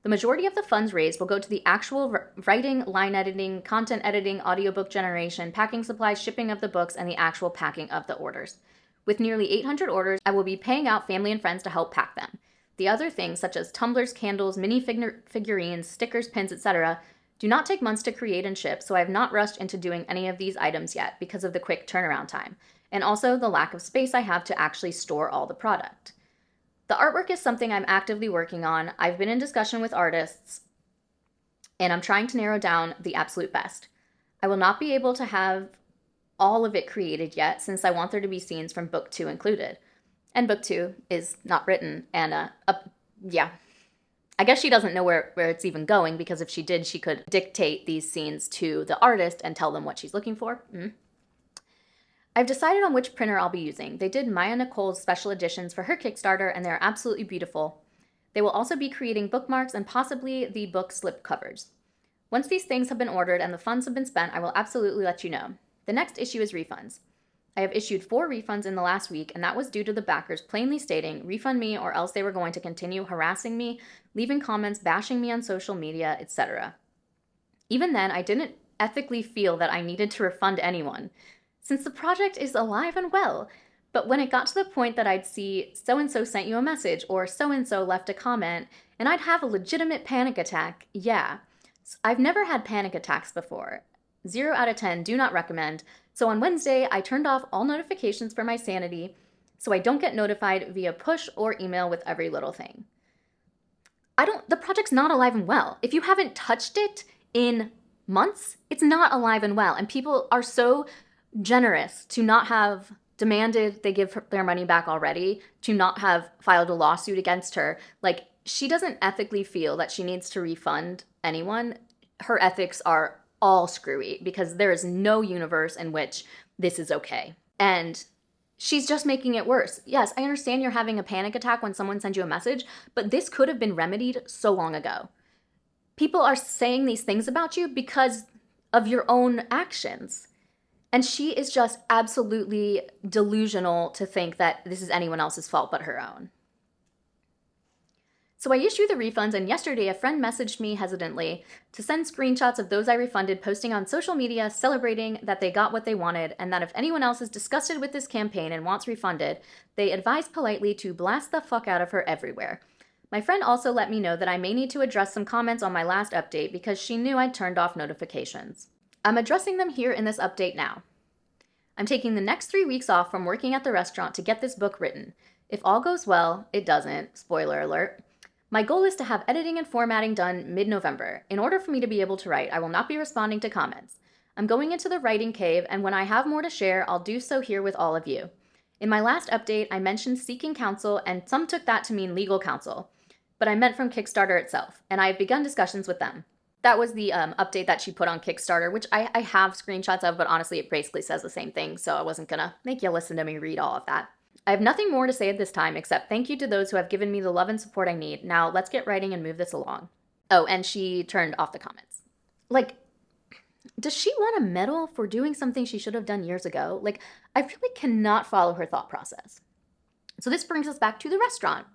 The majority of the funds raised will go to the actual writing, line editing, content editing, audiobook generation, packing supplies, shipping of the books, and the actual packing of the orders. With nearly 800 orders, I will be paying out family and friends to help pack them. The other things, such as tumblers, candles, mini figurines, stickers, pins, etc., do not take months to create and ship, so I have not rushed into doing any of these items yet because of the quick turnaround time, and also the lack of space I have to actually store all the product. The artwork is something I'm actively working on. I've been in discussion with artists, and I'm trying to narrow down the absolute best. I will not be able to have all of it created yet, since I want there to be scenes from book 2 included. And book 2 is not written, and I guess she doesn't know where it's even going, because if she did, she could dictate these scenes to the artist and tell them what she's looking for. I've decided on which printer I'll be using. They did Maya Nicole's special editions for her Kickstarter, and they're absolutely beautiful. They will also be creating bookmarks and possibly the book slip covers. Once these things have been ordered and the funds have been spent, I will absolutely let you know. The next issue is refunds. I have issued 4 refunds in the last week, and that was due to the backers plainly stating, refund me or else they were going to continue harassing me, leaving comments, bashing me on social media, etc. Even then, I didn't ethically feel that I needed to refund anyone, since the project is alive and well. But when it got to the point that I'd see so-and-so sent you a message or so-and-so left a comment, and I'd have a legitimate panic attack, yeah. I've never had panic attacks before. 0 out of 10, do not recommend. So on Wednesday, I turned off all notifications for my sanity so I don't get notified via push or email with every little thing. The project's not alive and well. If you haven't touched it in months, it's not alive and well. And people are so generous to not have demanded they give their money back already, to not have filed a lawsuit against her. She doesn't ethically feel that she needs to refund anyone. Her ethics are all screwy, because there is no universe in which this is okay. And she's just making it worse. Yes, I understand you're having a panic attack when someone sends you a message, but this could have been remedied so long ago. People are saying these things about you because of your own actions. And she is just absolutely delusional to think that this is anyone else's fault but her own. So I issue the refunds, and yesterday a friend messaged me hesitantly to send screenshots of those I refunded, posting on social media celebrating that they got what they wanted, and that if anyone else is disgusted with this campaign and wants refunded, they advise politely to blast the fuck out of her everywhere. My friend also let me know that I may need to address some comments on my last update because she knew I'd turned off notifications. I'm addressing them here in this update now. I'm taking the next 3 weeks off from working at the restaurant to get this book written. If all goes well, it doesn't, spoiler alert. My goal is to have editing and formatting done mid-November. In order for me to be able to write, I will not be responding to comments. I'm going into the writing cave, and when I have more to share, I'll do so here with all of you. In my last update, I mentioned seeking counsel, and some took that to mean legal counsel, but I meant from Kickstarter itself, and I have begun discussions with them. That was the update that she put on Kickstarter, which I have screenshots of, but honestly, it basically says the same thing, so I wasn't gonna make you listen to me read all of that. I have nothing more to say at this time except thank you to those who have given me the love and support I need. Now let's get writing and move this along. Oh, and she turned off the comments. Like, does she want a medal for doing something she should have done years ago? Like, I really cannot follow her thought process. So this brings us back to the restaurant.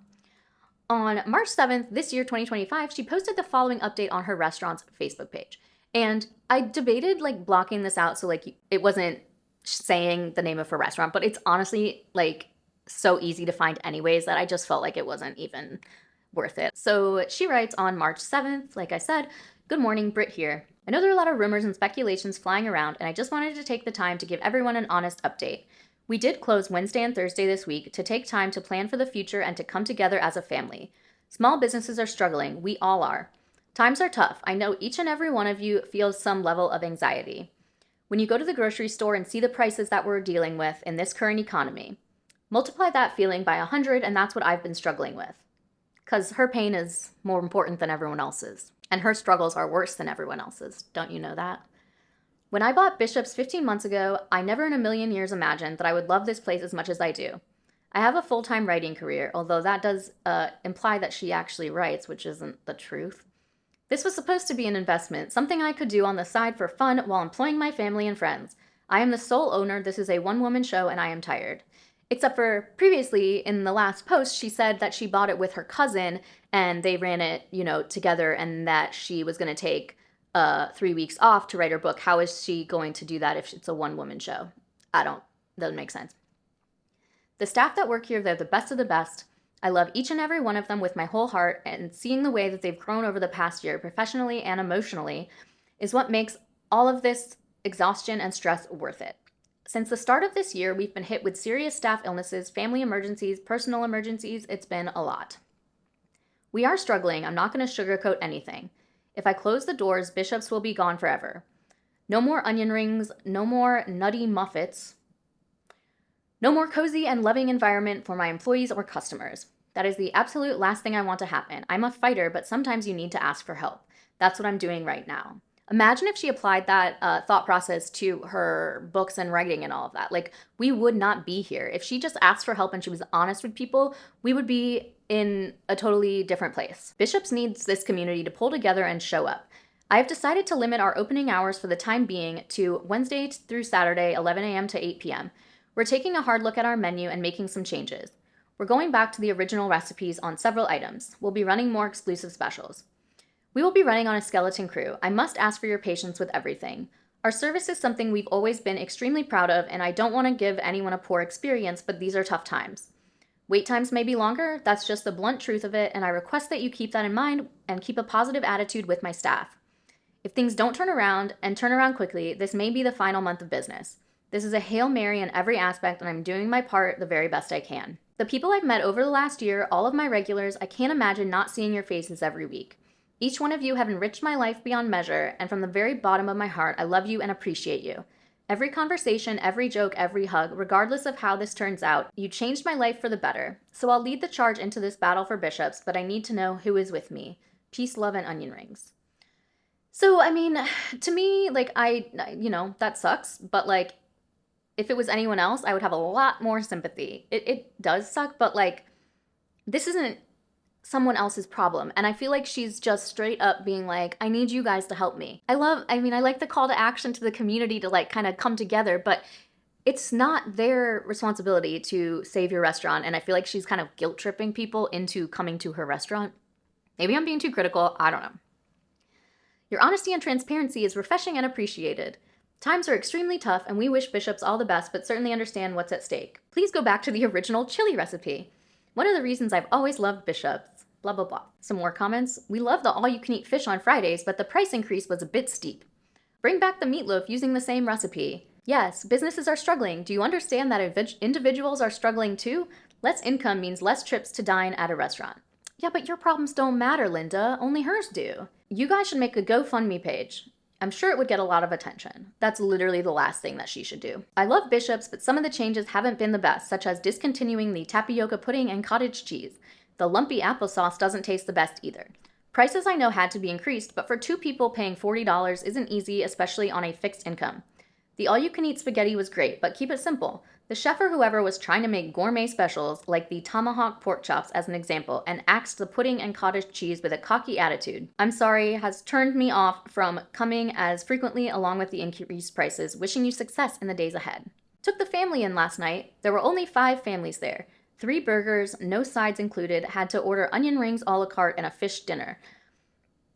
On March 7th, this year, 2025, she posted the following update on her restaurant's Facebook page. And I debated like blocking this out so like it wasn't saying the name of her restaurant, but it's honestly like so easy to find anyways that I just felt like it wasn't even worth it. So she writes on March 7th, like I said, "Good morning, Britt here. I know there are a lot of rumors and speculations flying around, and I just wanted to take the time to give everyone an honest update. We did close Wednesday and Thursday this week to take time to plan for the future and to come together as a family. Small businesses are struggling. We all are. Times are tough. I know each and every one of you feels some level of anxiety. When you go to the grocery store and see the prices that we're dealing with in this current economy, multiply that feeling by 100, and that's what I've been struggling with. Because her pain is more important than everyone else's, and her struggles are worse than everyone else's. Don't you know that? When I bought Bishop's 15 months ago, I never in a million years imagined that I would love this place as much as I do. I have a full-time writing career, although that does imply that she actually writes, which isn't the truth. This was supposed to be an investment, something I could do on the side for fun while employing my family and friends. I am the sole owner. This is a one-woman show, and I am tired." Except for previously, in the last post, she said that she bought it with her cousin, and they ran it, together, and that she was going to take 3 weeks off to write her book. How is she going to do that if it's a one-woman show? Doesn't make sense. "The staff that work here, they're the best of the best. I love each and every one of them with my whole heart, and seeing the way that they've grown over the past year, professionally and emotionally, is what makes all of this exhaustion and stress worth it. Since the start of this year, we've been hit with serious staff illnesses, family emergencies, personal emergencies. It's been a lot. We are struggling. I'm not going to sugarcoat anything. If I close the doors, Bishops will be gone forever. No more onion rings, no more nutty muffets, no more cozy and loving environment for my employees or customers. That is the absolute last thing I want to happen. I'm a fighter, but sometimes you need to ask for help. That's what I'm doing right now." Imagine if she applied that thought process to her books and writing and all of that. Like, we would not be here. If she just asked for help and she was honest with people, we would be in a totally different place. Bishops needs this community to pull together and show up. I have decided to limit our opening hours for the time being to Wednesday through Saturday, 11 a.m. to 8 p.m. We're taking a hard look at our menu and making some changes. We're going back to the original recipes on several items. We'll be running more exclusive specials. We will be running on a skeleton crew. I must ask for your patience with everything. Our service is something we've always been extremely proud of, and I don't want to give anyone a poor experience, but these are tough times. Wait times may be longer, that's just the blunt truth of it, and I request that you keep that in mind and keep a positive attitude with my staff. If things don't turn around, and turn around quickly, this may be the final month of business. This is a Hail Mary in every aspect, and I'm doing my part the very best I can. The people I've met over the last year, all of my regulars, I can't imagine not seeing your faces every week. Each one of you have enriched my life beyond measure, and from the very bottom of my heart, I love you and appreciate you. Every conversation, every joke, every hug, regardless of how this turns out, you changed my life for the better. So I'll lead the charge into this battle for Bishops, but I need to know who is with me. Peace, love, and onion rings." So, I mean, to me, like, that sucks, but, like, if it was anyone else, I would have a lot more sympathy. It does suck, but, like, this isn't someone else's problem. And I feel like she's just straight up being like, I need you guys to help me. I like the call to action to the community to like kind of come together, but it's not their responsibility to save your restaurant. And I feel like she's kind of guilt tripping people into coming to her restaurant. Maybe I'm being too critical. I don't know. Your honesty and transparency is refreshing and appreciated. Times are extremely tough, and we wish bishops all the best, but certainly understand what's at stake. Please go back to the original chili recipe. One of the reasons I've always loved bishops. Blah, blah, blah. Some more comments. We love the all-you-can-eat fish on Fridays, but the price increase was a bit steep. Bring back the meatloaf using the same recipe. Yes, businesses are struggling. Do you understand that individuals are struggling too? Less income means less trips to dine at a restaurant. Yeah, but your problems don't matter, Linda. Only hers do. You guys should make a GoFundMe page. I'm sure it would get a lot of attention. That's literally the last thing that she should do. I love bishops, but some of the changes haven't been the best, such as discontinuing the tapioca pudding and cottage cheese. The lumpy applesauce doesn't taste the best either. Prices I know had to be increased, but for 2 people paying $40 isn't easy, especially on a fixed income. The all-you-can-eat spaghetti was great, but keep it simple. The chef or whoever was trying to make gourmet specials, like the tomahawk pork chops as an example, and axed the pudding and cottage cheese with a cocky attitude. I'm sorry, has turned me off from coming as frequently along with the increased prices. Wishing you success in the days ahead. Took the family in last night. There were only 5 families there. 3 burgers, no sides included, had to order onion rings a la carte and a fish dinner.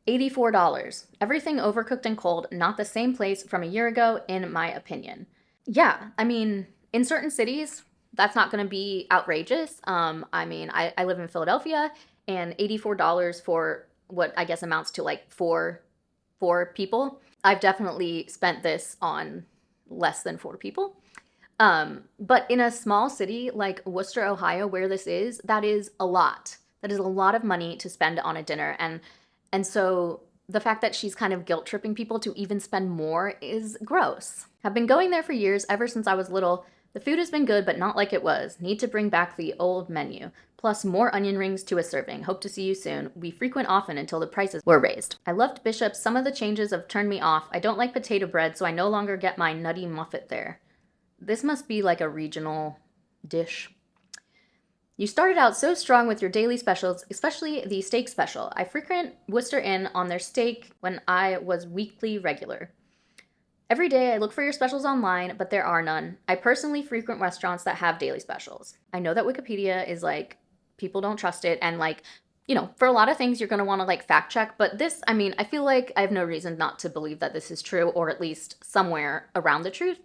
$84. Everything overcooked and cold, not the same place from a year ago, in my opinion. Yeah, I mean, in certain cities, that's not going to be outrageous. I live in Philadelphia, and $84 for what I guess amounts to like four people. I've definitely spent this on less than 4 people. But in a small city like Worcester, Ohio, where this is, that is a lot. That is a lot of money to spend on a dinner. And so the fact that she's kind of guilt-tripping people to even spend more is gross. I've been going there for years, ever since I was little. The food has been good, but not like it was. Need to bring back the old menu. Plus more onion rings to a serving. Hope to see you soon. We frequent often until the prices were raised. I loved Bishop's. Some of the changes have turned me off. I don't like potato bread, so I no longer get my nutty muffet there. This must be like a regional dish. You started out so strong with your daily specials, especially the steak special. I frequent Worcester Inn on their steak when I was weekly regular. Every day I look for your specials online, but there are none. I personally frequent restaurants that have daily specials. I know that Wikipedia is like, people don't trust it, and like, you know, for a lot of things you're going to want to like fact check, but this, I mean, I feel like I have no reason not to believe that this is true, or at least somewhere around the truth.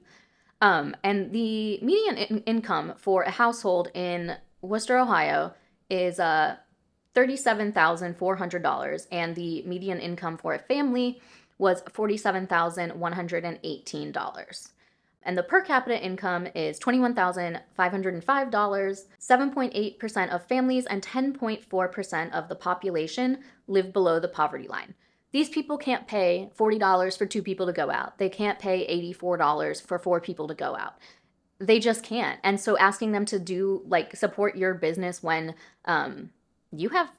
And the median income for a household in Worcester, Ohio is $37,400, and the median income for a family was $47,118. And the per capita income is $21,505. 7.8% of families and 10.4% of the population live below the poverty line. These people can't pay $40 for 2 people to go out. They can't pay $84 for 4 people to go out. They just can't. And so asking them to do, like, support your business when you have,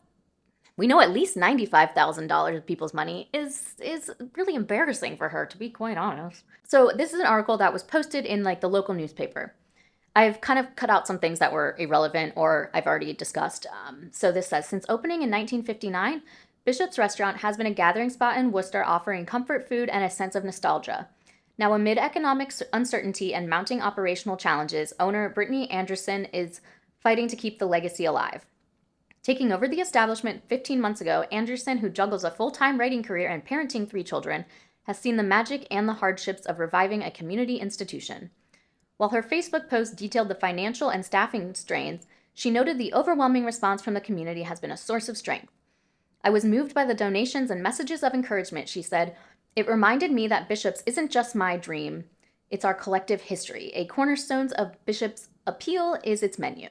we know, at least $95,000 of people's money is really embarrassing for her, to be quite honest. So this is an article that was posted in like the local newspaper. I've kind of cut out some things that were irrelevant or I've already discussed. So this says, since opening in 1959, Bishop's Restaurant has been a gathering spot in Worcester, offering comfort food and a sense of nostalgia. Now, amid economic uncertainty and mounting operational challenges, owner Brittany Anderson is fighting to keep the legacy alive. Taking over the establishment 15 months ago, Anderson, who juggles a full-time writing career and parenting 3 children, has seen the magic and the hardships of reviving a community institution. While her Facebook post detailed the financial and staffing strains, she noted the overwhelming response from the community has been a source of strength. I was moved by the donations and messages of encouragement, she said. It reminded me that Bishop's isn't just my dream, it's our collective history. A cornerstone of Bishop's appeal is its menu,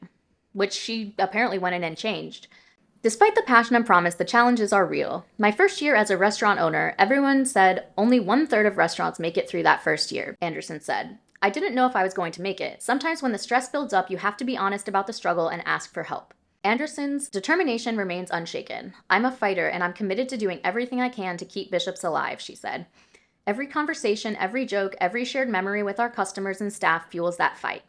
which she apparently went in and changed. Despite the passion and promise, the challenges are real. My first year as a restaurant owner, everyone said only 1/3 of restaurants make it through that first year, Anderson said. I didn't know if I was going to make it. Sometimes when the stress builds up, you have to be honest about the struggle and ask for help. Anderson's determination remains unshaken. I'm a fighter, and I'm committed to doing everything I can to keep Bishop's alive, she said. Every conversation, every joke, every shared memory with our customers and staff fuels that fight.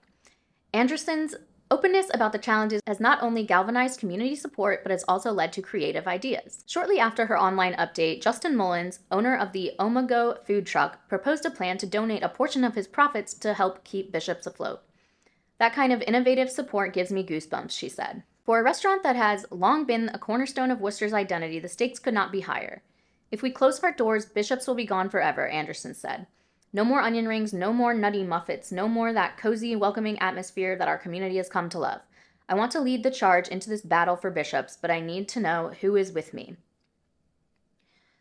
Anderson's openness about the challenges has not only galvanized community support, but has also led to creative ideas. Shortly after her online update, Justin Mullins, owner of the Omago food truck, proposed a plan to donate a portion of his profits to help keep Bishop's afloat. That kind of innovative support gives me goosebumps, she said. For a restaurant that has long been a cornerstone of Worcester's identity, the stakes could not be higher. If we close our doors, Bishop's will be gone forever, Anderson said. No more onion rings, no more nutty muffets, no more that cozy, welcoming atmosphere that our community has come to love. I want to lead the charge into this battle for Bishop's, but I need to know who is with me.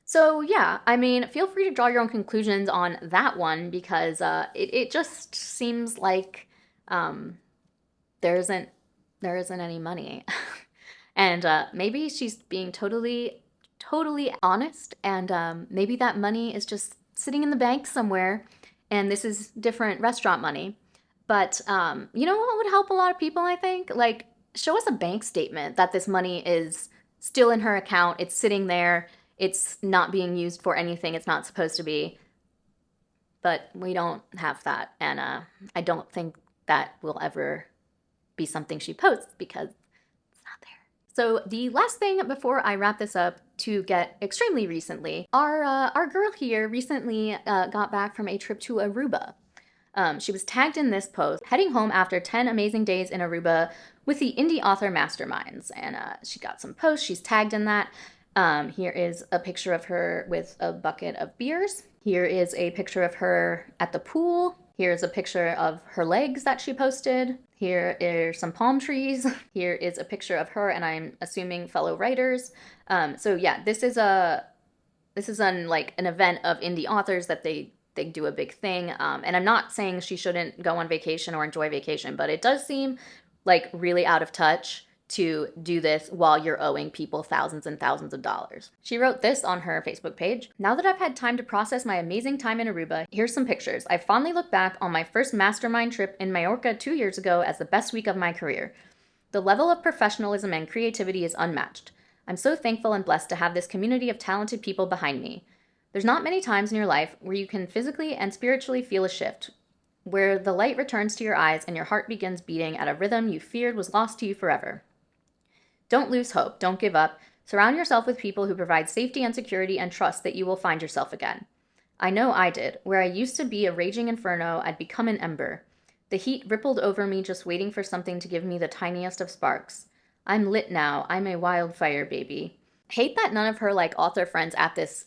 So yeah, I mean, feel free to draw your own conclusions on that one, because it just seems like there isn't any money. And maybe she's being totally honest, and maybe that money is just sitting in the bank somewhere, and this is different restaurant money. But you know what would help a lot of people, I think? Like, show us a bank statement that this money is still in her account, it's sitting there, it's not being used for anything it's not supposed to be. But we don't have that, and I don't think that will ever be something she posts, because it's not there. So the last thing before I wrap this up, to get extremely recently, our girl here recently got back from a trip to Aruba. She was tagged in this post, heading home after 10 amazing days in Aruba with the indie author masterminds, and she got some posts, she's tagged in that. Here is a picture of her with a bucket of beers. Here is a picture of her at the pool. Here's a picture of her legs that she posted. Here are some palm trees. Here is a picture of her and, I'm assuming, fellow writers. So yeah, this is like an event of indie authors that they do a big thing. And I'm not saying she shouldn't go on vacation or enjoy vacation, but it does seem like really out of touch to do this while you're owing people thousands and thousands of dollars. She wrote this on her Facebook page. Now that I've had time to process my amazing time in Aruba, here's some pictures. I fondly look back on my first mastermind trip in Majorca 2 years ago as the best week of my career. The level of professionalism and creativity is unmatched. I'm so thankful and blessed to have this community of talented people behind me. There's not many times in your life where you can physically and spiritually feel a shift, where the light returns to your eyes and your heart begins beating at a rhythm you feared was lost to you forever. Don't lose hope. Don't give up. Surround yourself with people who provide safety and security, and trust that you will find yourself again. I know I did. Where I used to be a raging inferno, I'd become an ember. The heat rippled over me, just waiting for something to give me the tiniest of sparks. I'm lit now. I'm a wildfire, baby. Hate that none of her author friends at this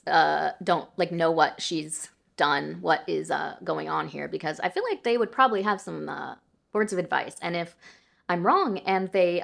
don't know what she's done, what is going on here, because I feel like they would probably have some words of advice. And if I'm wrong and they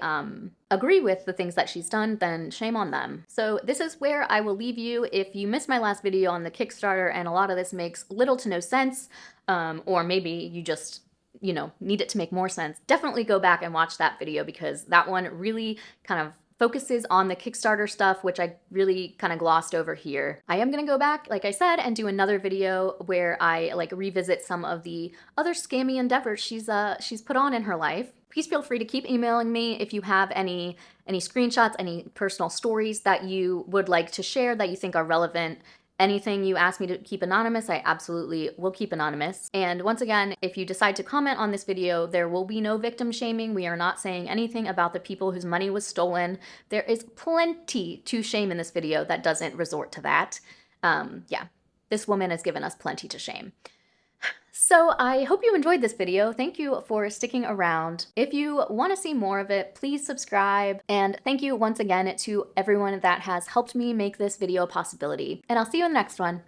agree with the things that she's done, then shame on them. So this is where I will leave you. If you missed my last video on the Kickstarter and a lot of this makes little to no sense, or maybe you just need it to make more sense, definitely go back and watch that video, because that one really kind of focuses on the Kickstarter stuff, which I really kind of glossed over here. I am gonna go back, like I said, and do another video where I revisit some of the other scammy endeavors she's put on in her life. Please feel free to keep emailing me if you have any screenshots, any personal stories that you would like to share that you think are relevant. Anything you ask me to keep anonymous, I absolutely will keep anonymous. And once again, if you decide to comment on this video, there will be no victim shaming. We are not saying anything about the people whose money was stolen. There is plenty to shame in this video that doesn't resort to that. Yeah, this woman has given us plenty to shame. So I hope you enjoyed this video. Thank you for sticking around. If you want to see more of it, please subscribe. And thank you once again to everyone that has helped me make this video a possibility. And I'll see you in the next one.